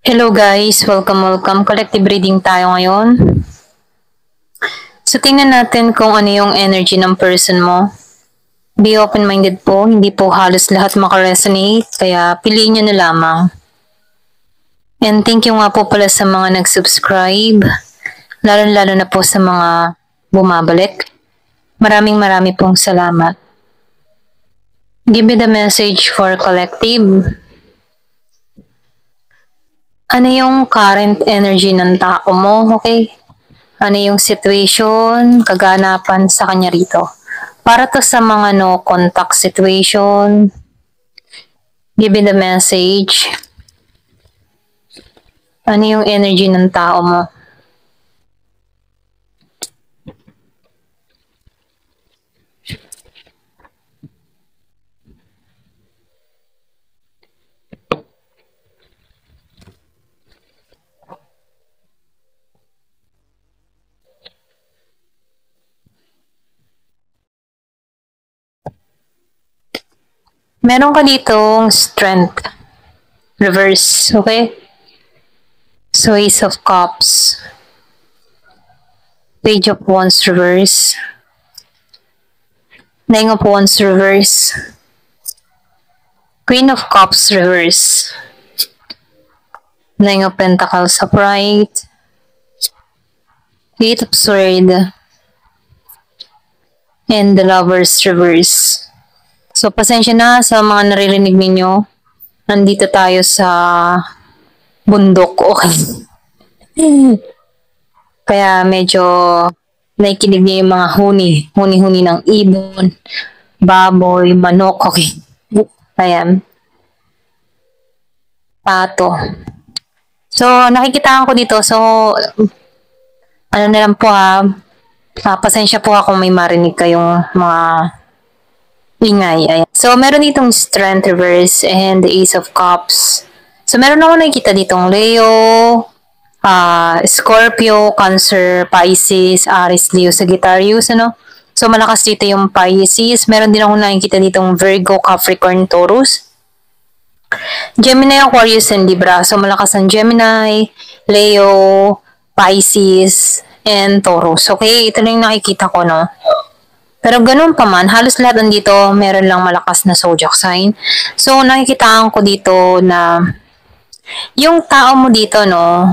Hello guys, welcome. Collective reading tayo ngayon. So tingnan natin kung ano yung energy ng person mo. Be open-minded po, hindi po halos lahat makaresonate, kaya piliin nyo na lamang. And thank you nga po pala sa mga nag-subscribe, lalo na po sa mga bumabalik. Maraming pong salamat. Give me the message for collective. Ano yung current energy ng tao mo, okay? Ano yung situation, kaganapan sa kanya rito. Para to sa mga no contact situation, give me the message. Ano yung energy ng tao mo? Meron ka ditong strength. Reverse, okay? So, Ace of Cups. Page of Wands reverse. Nine of Wands reverse. Queen of Cups reverse. Nine of Pentacles upright. Eight of Swords. And the Lovers reverse. So, pasensya na sa mga naririnig ninyo. Nandito tayo sa bundok. Okay. Kaya medyo nakikinig niyo yung mga huni ng ibon, baboy, manok. Okay. Ayan. Pato. So, nakikitaan ko dito. So, ano na lang po pasensya po kung may marinig kayong mga ingay. Ayan. So, meron ditong Strength reverse and the Ace of Cups. So, meron ako nakikita ditong Leo, Scorpio, Cancer, Pisces, Aries, Leo, Sagittarius, ano? So, malakas dito yung Pisces. Meron din ako nakikita ditong Virgo, Capricorn, Taurus. Gemini, Aquarius, and Libra. So, malakas ang Gemini, Leo, Pisces, and Taurus. Okay, ito na yung nakikita ko, no? Pero ganun pa man, halos lahat nandito, meron lang malakas na zodiac sign. So, nakikitaan ko dito na yung tao mo dito, no,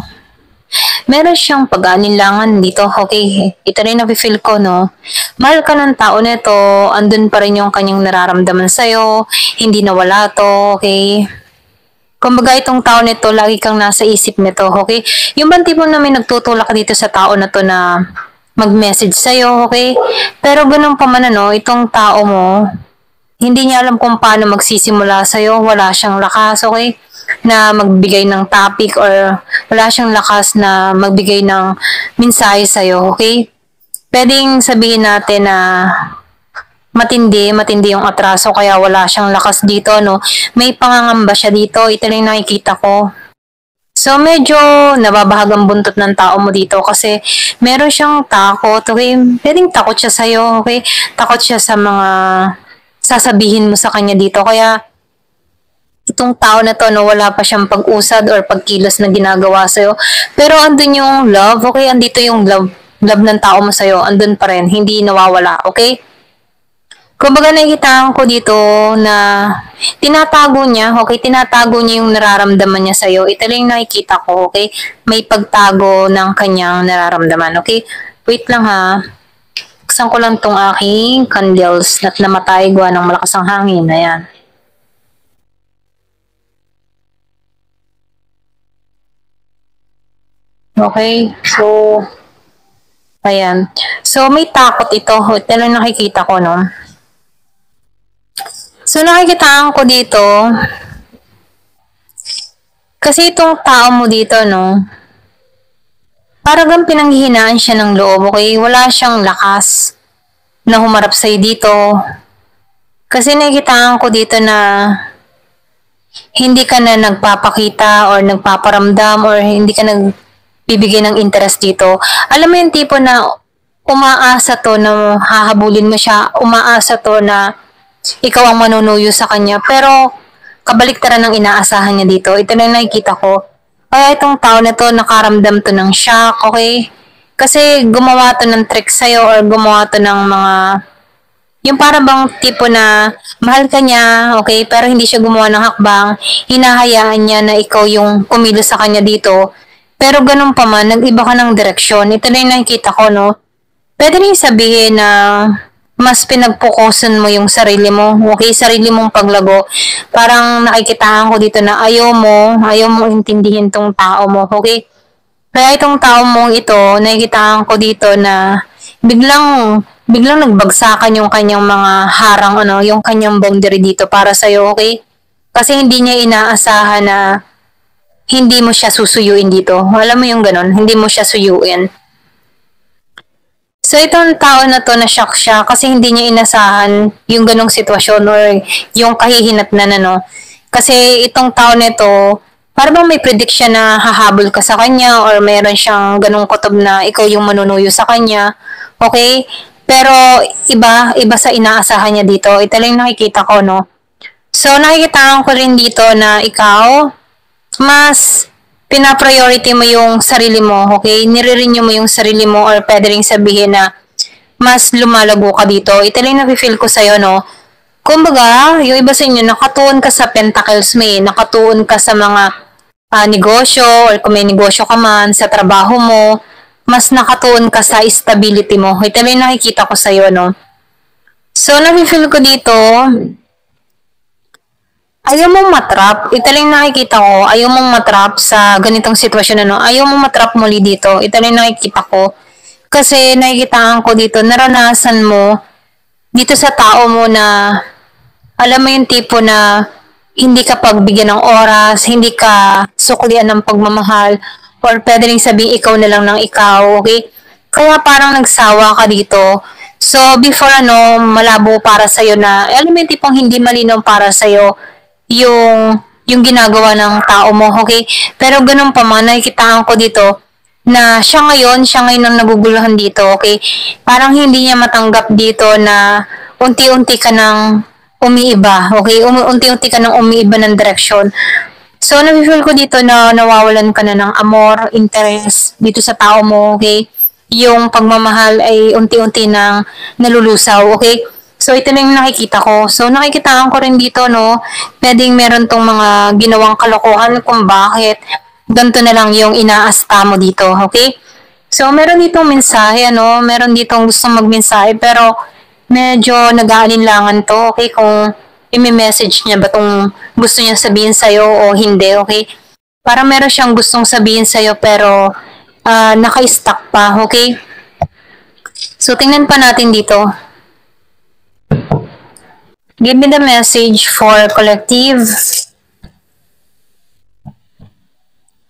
meron siyang pag-anilangan dito. Okay, ito rin na-feel ko, no. Mahal ka ng tao nito, andun pa rin yung kanyang nararamdaman sa'yo, hindi nawala to, okay. Kumbaga itong tao nito, lagi kang nasa isip nito, okay. Yung bang tipo na may nagtutulak dito sa tao na to na mag-message sa'yo, okay? Pero ganun pa man, ano, itong tao mo, hindi niya alam kung paano magsisimula sa'yo, wala siyang lakas, okay? Na magbigay ng topic or wala siyang lakas na magbigay ng mensahe sa'yo, okay? Pwedeng sabihin natin na matindi yung atraso kaya wala siyang lakas dito, no? May pangangamba siya dito, ito lang nakikita ko. So, medyo nababahag ang buntot ng tao mo dito kasi meron siyang takot, okay? Pwedeng takot siya sa'yo, okay? Takot siya sa mga sasabihin mo sa kanya dito. Kaya, itong tao na to, no, wala pa siyang pag-usad or pagkilos na ginagawa sa'yo. Pero andun yung love, okay? Andito yung love ng tao mo sa'yo. Andun pa rin, hindi nawawala, okay? Kumbaga nakikita ko dito na tinatago niya, okay? Tinatago niya yung nararamdaman niya sa'yo. Ito lang nakikita ko, okay? May pagtago ng kanyang nararamdaman, okay? Wait lang ha. Buksan ko lang tong aking candles na namatay gawa ng malakas ang hangin. Ayan. Okay, so ayan. So may takot ito. Ito lang nakikita ko, no? So, nakikitaan ko dito, kasi itong tao mo dito, no, parang pinanghihinaan siya ng loob, okay? Wala siyang lakas na humarap sa'yo dito. Kasi nakikitaan ko dito na hindi ka na nagpapakita or nagpaparamdam or hindi ka nagbibigay ng interest dito. Alam mo yung tipo na umaasa to na hahabulin mo siya, umaasa to na ikaw ang manunuyo sa kanya. Pero, kabaliktaran ng inaasahan niya dito. Ito na nakikita ko. Kaya itong tao na to, nakaramdam to ng shock, okay? Kasi gumawa to ng trick sa'yo or gumawa to ng mga, yung para bang tipo na mahal ka niya, okay? Pero hindi siya gumawa ng hakbang, hinahayaan niya na ikaw yung kumilos sa kanya dito. Pero ganun pa man, nag-iba ka ng direksyon. Ito na yung nakikita ko, no? Pwede rin sabihin na mas pinagpukusan mo yung sarili mo, okay? Sarili mong paglago. Parang nakikitaan ko dito na ayaw mo intindihin tong tao mo, okay? Kaya itong tao mong ito, nakikitaan ko dito na biglang nagbagsakan yung kanyang mga harang, yung kanyang boundary dito para sa'yo, okay? Kasi hindi niya inaasahan na hindi mo siya susuyuin dito. Alam mo yung ganun, hindi mo siya suyuin. So, itong tao na to, na-shock siya kasi hindi niya inasahan yung ganong sitwasyon or yung kahihinatnan, Kasi itong tao na to, para bang may predict siya na hahabol ka sa kanya or meron siyang ganong kutob na ikaw yung manunuyo sa kanya. Okay? Pero iba sa inaasahan niya dito. Ito lang nakikita ko, no? So, nakikita ko rin dito na ikaw, mas pina-priority mo yung sarili mo, okay? Nire-renew mo yung sarili mo or pwede rin sabihin na mas lumalago ka dito. Ito lang nafe-feel ko sa'yo, no? Kumbaga, yung iba sa inyo, nakatuon ka sa pentacles mo nakatuon ka sa mga negosyo or kung may negosyo ka man, sa trabaho mo, mas nakatuon ka sa stability mo. Ito lang nakikita ko sa'yo, no? So, nafe-feel ko dito, ayaw mong matrap. Ito lang nakikita ko. Ayaw mong matrap sa ganitong sitwasyon, Ayaw mong matrap muli dito. Ito lang nakikita ko. Kasi nakikitaan ko dito, naranasan mo dito sa tao mo na alam mo yung tipo na hindi ka pagbigyan ng oras, hindi ka suklian ng pagmamahal, or pwede rin sabihin ikaw na lang ng ikaw, okay? Kaya parang nagsawa ka dito. So, before malabo para sa'yo na, alam mo yung tipong hindi malinaw para sa'yo, yung ginagawa ng tao mo, okay? Pero ganun pa man, nakikitaan ko dito na siya ngayon ang naguguluhan dito, okay? Parang hindi niya matanggap dito na unti-unti ka nang umiiba, okay? Unti-unti ka nang umiiba ng direksyon. So, nafe-feel ko dito na nawawalan ka na ng amor, interest dito sa tao mo, okay? Yung pagmamahal ay unti-unti nang nalulusaw, okay? So, ito na yung nakikita ko. So, nakikitaan ko rin dito, no? Pwedeng meron tong mga ginawang kalokohan kung bakit ganito na lang yung inaasta mo dito, okay? So, meron ditong mensahe, Meron ditong gustong magmensahe, pero medyo nag-aalinlangan to, okay? Kung i-message niya ba tong gusto niya sabihin sa'yo o hindi, okay? Para meron siyang gustong sabihin sa'yo, pero naka-stuck pa, okay? So, tingnan pa natin dito. Give me the message for collective.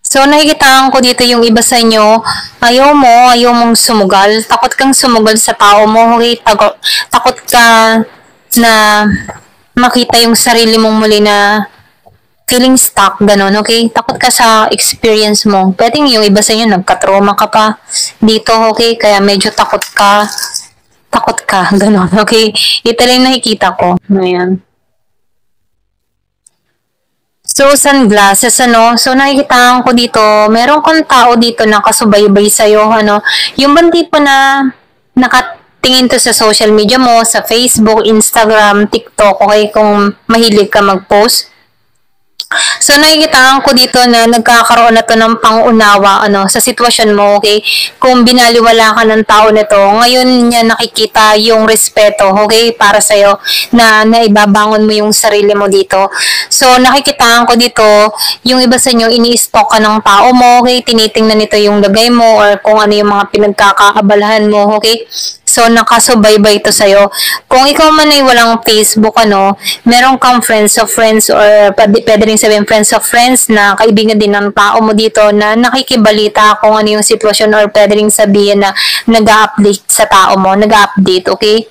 So, nakikitaan ko dito yung iba sa inyo, ayaw mong sumugal. Takot kang sumugal sa tao mo, okay? Takot ka na makita yung sarili mong muli na feeling stuck, ganun, okay? Takot ka sa experience mo. Pwedeng yung iba sa inyo, nagka-trauma ka pa dito, okay? Kaya medyo takot ka, ganun, okay? Ito lang nakikita ko. Ayan. So, sunglasses, So, nakikita ko dito, meron kang tao dito na kasubaybay sa'yo, Yung bang tipo na nakatingin to sa social media mo, sa Facebook, Instagram, TikTok, okay, kung mahilig ka mag-post. So, nakikitaan ko dito na nagkakaroon na to ng pangunawa sa sitwasyon mo, okay? Kung binaliwala ka ng tao na to, ngayon niya nakikita yung respeto, okay? Para sa'yo na naibabangon mo yung sarili mo dito. So, nakikitaan ko dito, yung iba sa inyo, ini-stalk ka ng tao mo, okay? Tinitingnan nito yung lagay mo or kung ano yung mga pinagkakaabalahan mo, okay? So, nakasubaybay to sa'yo. Kung ikaw man ay walang Facebook, meron kang friends of friends or pwede rin sabihin friends of friends na kaibigan din ng tao mo dito na nakikibalita kung ano yung sitwasyon or pwede rin sabihin na nag-update sa tao mo, nag-update, okay?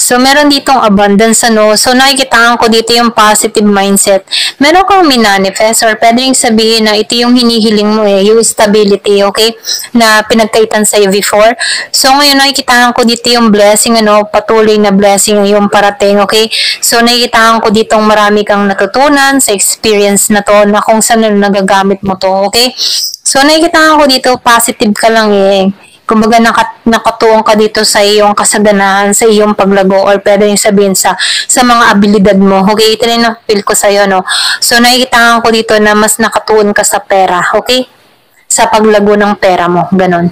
So, meron ditong abundance, ano. So, nakikitaan ko dito yung positive mindset. Meron kang minanifest or pwedeng sabihin na ito yung hinihiling mo yung stability, okay? Na pinagkaitan sa'yo before. So, ngayon nakikitaan ko dito yung blessing, ano, patuloy na blessing yung parating, okay? So, nakikitaan ko ditong marami kang natutunan sa experience na to na kung saan nagagamit mo to, okay? So, nakikitaan ko dito positive ka lang kumbaga nakatuon ka dito sa iyong kasaganahan, sa iyong paglago, or pwede yung sabihin sa mga abilidad mo. Okay, ito na yung feel ko sa'yo, no? So, nakikita ko dito na mas nakatuon ka sa pera, okay? Sa paglago ng pera mo, ganon.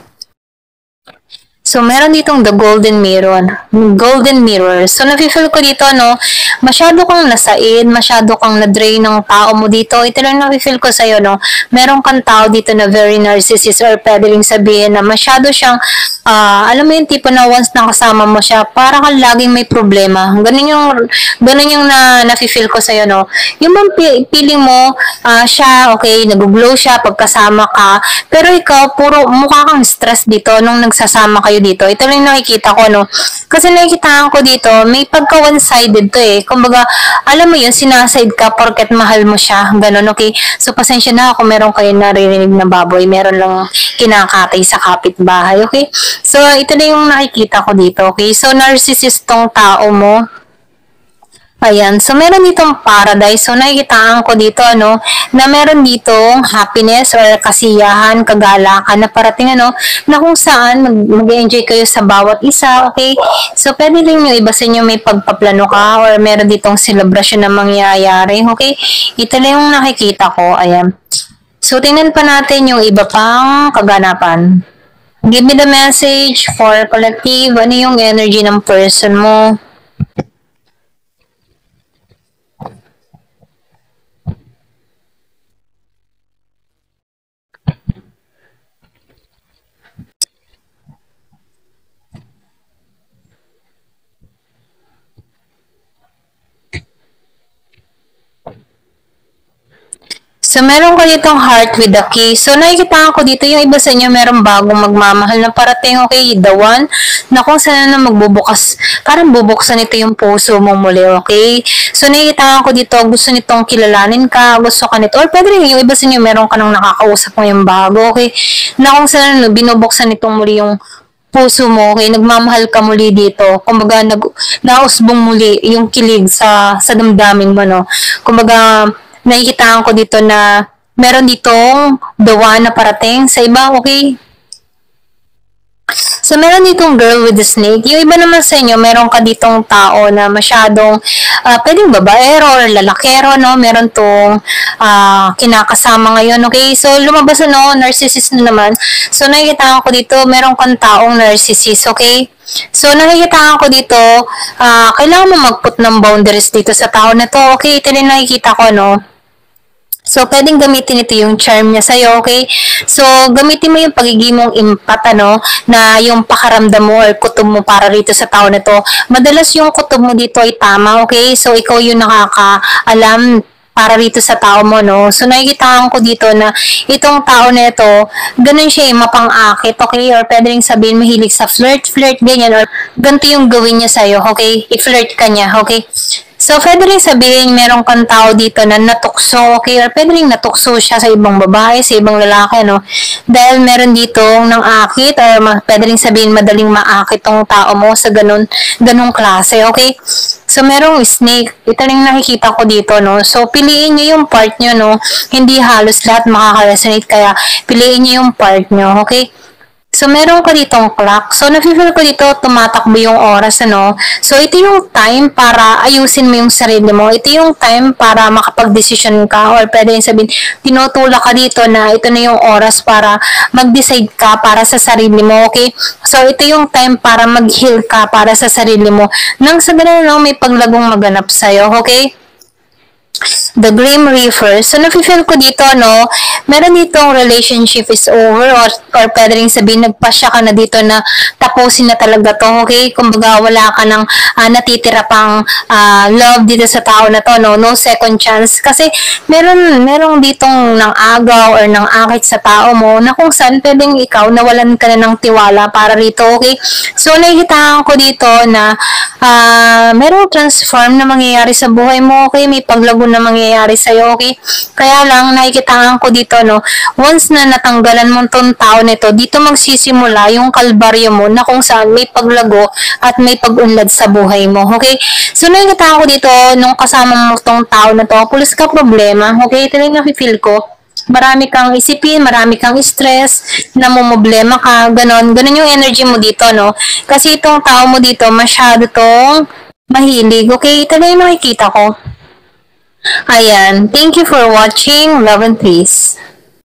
So, meron ditong the golden mirror. Golden mirror. So, nafe-feel ko dito, no, masyado kang nasaid, masyado kang na-drain ng tao mo dito. Ito lang nafe-feel ko sa'yo, no. Meron kang tao dito na very narcissist or pwede rin sabihin na masyado siyang, alam mo yung tipo na once nakasama mo siya, para kang laging may problema. Ganun yung nafe-feel ko sa'yo, no. Yung bang feeling mo, siya, okay, nag-glow siya pagkasama ka, pero ikaw, puro mukha kang stress dito nung nagsasama kayo dito. Ito lang nakikita ko, no. Kasi nakikitaan ko dito, may pagka one-sided to Kumbaga, alam mo yun, sinaside ka porket mahal mo siya. Ganun, okay? So, pasensya na kung meron kayo naririnig na baboy. Meron lang kinakatay sa kapitbahay, okay? So, ito na yung nakikita ko dito, okay? So, narcissist tong tao mo. Ayan. So, meron ditong paradise. So, nakikitaan ko dito, ano, na meron ditong happiness or kasiyahan, kagalakan na parating, ano, na kung saan mag-enjoy kayo sa bawat isa, okay? So, pwede rin yung iba sa inyo may pagpaplano ka or meron ditong celebration na mangyayari, okay? Ito lang yung nakikita ko. Ayan. So, tingnan pa natin yung iba pang kaganapan. Give me the message for collective. Ano yung energy ng person mo? So, meron ko ditong heart with the key. So, nakikita ko dito, yung iba sa inyo, meron bagong magmamahal na parating, okay, the one, na kung saan na magbubukas, parang bubuksan ito yung puso mong muli, okay? So, nakikita ko dito, gusto nitong kilalanin ka, gusto ka nito, or pwede rin yung iba sa inyo, meron ka nang nakakausap mo yung bago, okay? Na kung saan binubuksan nitong muli yung puso mo, okay, nagmamahal ka muli dito. Kumbaga, nausbong muli yung kilig sa damdamin mo, no? Kumbaga, nakikitaan ko dito na meron ditong the one na parating sa iba, okay? So, meron ditong girl with the snake. Yung iba naman sa inyo, meron ka ditong tao na masyadong pwedeng babaero or lalakero, no? Meron tong kinakasama ngayon, okay? So, lumabas na, no? Narcissist na naman. So, nakikitaan ko dito, meron kang taong narcissist, okay? So, nakikita ko dito, kailangan mo mag-put ng boundaries dito sa tao na to. Okay, ito rin nakikita ko, no? So, pwedeng gamitin ito yung charm niya sa'yo, okay? So, gamitin mo yung pagiging mong impat, ano, na yung pakaramdam mo or kutob mo para rito sa tao na to. Madalas yung kutob mo dito ay tama, okay? So, ikaw yung nakakaalam para rito sa tao mo, no? So, nakikita ko dito na itong tao na ito, ganun siya mapang-akit, okay? Or pwede rin sabihin mahilig sa flirt, ganyan, or ganito yung gawin niya sa'yo, okay? I-flirt ka niya, okay? So, pwede rin sabihin, meron kang tao dito na natukso, okay? Or pwede rin natukso siya sa ibang babae, sa ibang lalaki, no? Dahil meron dito ng akit, or pwede rin sabihin, madaling maakit tong tao mo sa ganun klase, okay? So, merong snake. Ito rin nakikita ko dito, no? So, piliin nyo yung part nyo, no? Hindi halos lahat makaka-resonate, kaya piliin nyo yung part nyo, okay? So, meron ka ditong clock. So, nafe-feel ko dito, tumatakbo yung oras, ano? So, ito yung time para ayusin mo yung sarili mo. Ito yung time para makapag-decision ka or pwede yung sabihin, tinutulak ka dito na ito na yung oras para mag-decide ka para sa sarili mo, okay? So, ito yung time para mag-heal ka para sa sarili mo. Nang sa ganun, no, may paglagong maganap sa'yo, okay? The Grim Reaper. So, nafe-feel ko dito, no, meron ditong relationship is over or pwede rin sabihin, nagpasya ka na dito na tapusin na talaga to, okay? Kumbaga, wala ka ng natitira pang love dito sa tao na to, no? No second chance. Kasi, merong ditong nang agaw or nang akit sa tao mo na kung saan pwedeng ikaw nawalan ka na ng tiwala para rito, okay? So, nakikita ko dito na merong transform na mangyayari sa buhay mo, okay? May paglago na mangyayari sa'yo, okay? Kaya lang, nakikitaan ko dito, no, once na natanggalan mo tong tao nito, dito magsisimula yung kalbaryo mo na kung saan may paglago at may pag-unlad sa buhay mo, okay? So, nakikitaan ko dito, nung kasama mo tong tao na to, pulis ka problema, okay? Ito yung nafe-feel ko. Marami kang isipin, marami kang stress, namumblema ka, ganon yung energy mo dito, no? Kasi itong tao mo dito, masyado tong mahilig, okay? Ito na yung nakikita ko. Ayan. Thank you for watching. Love and peace.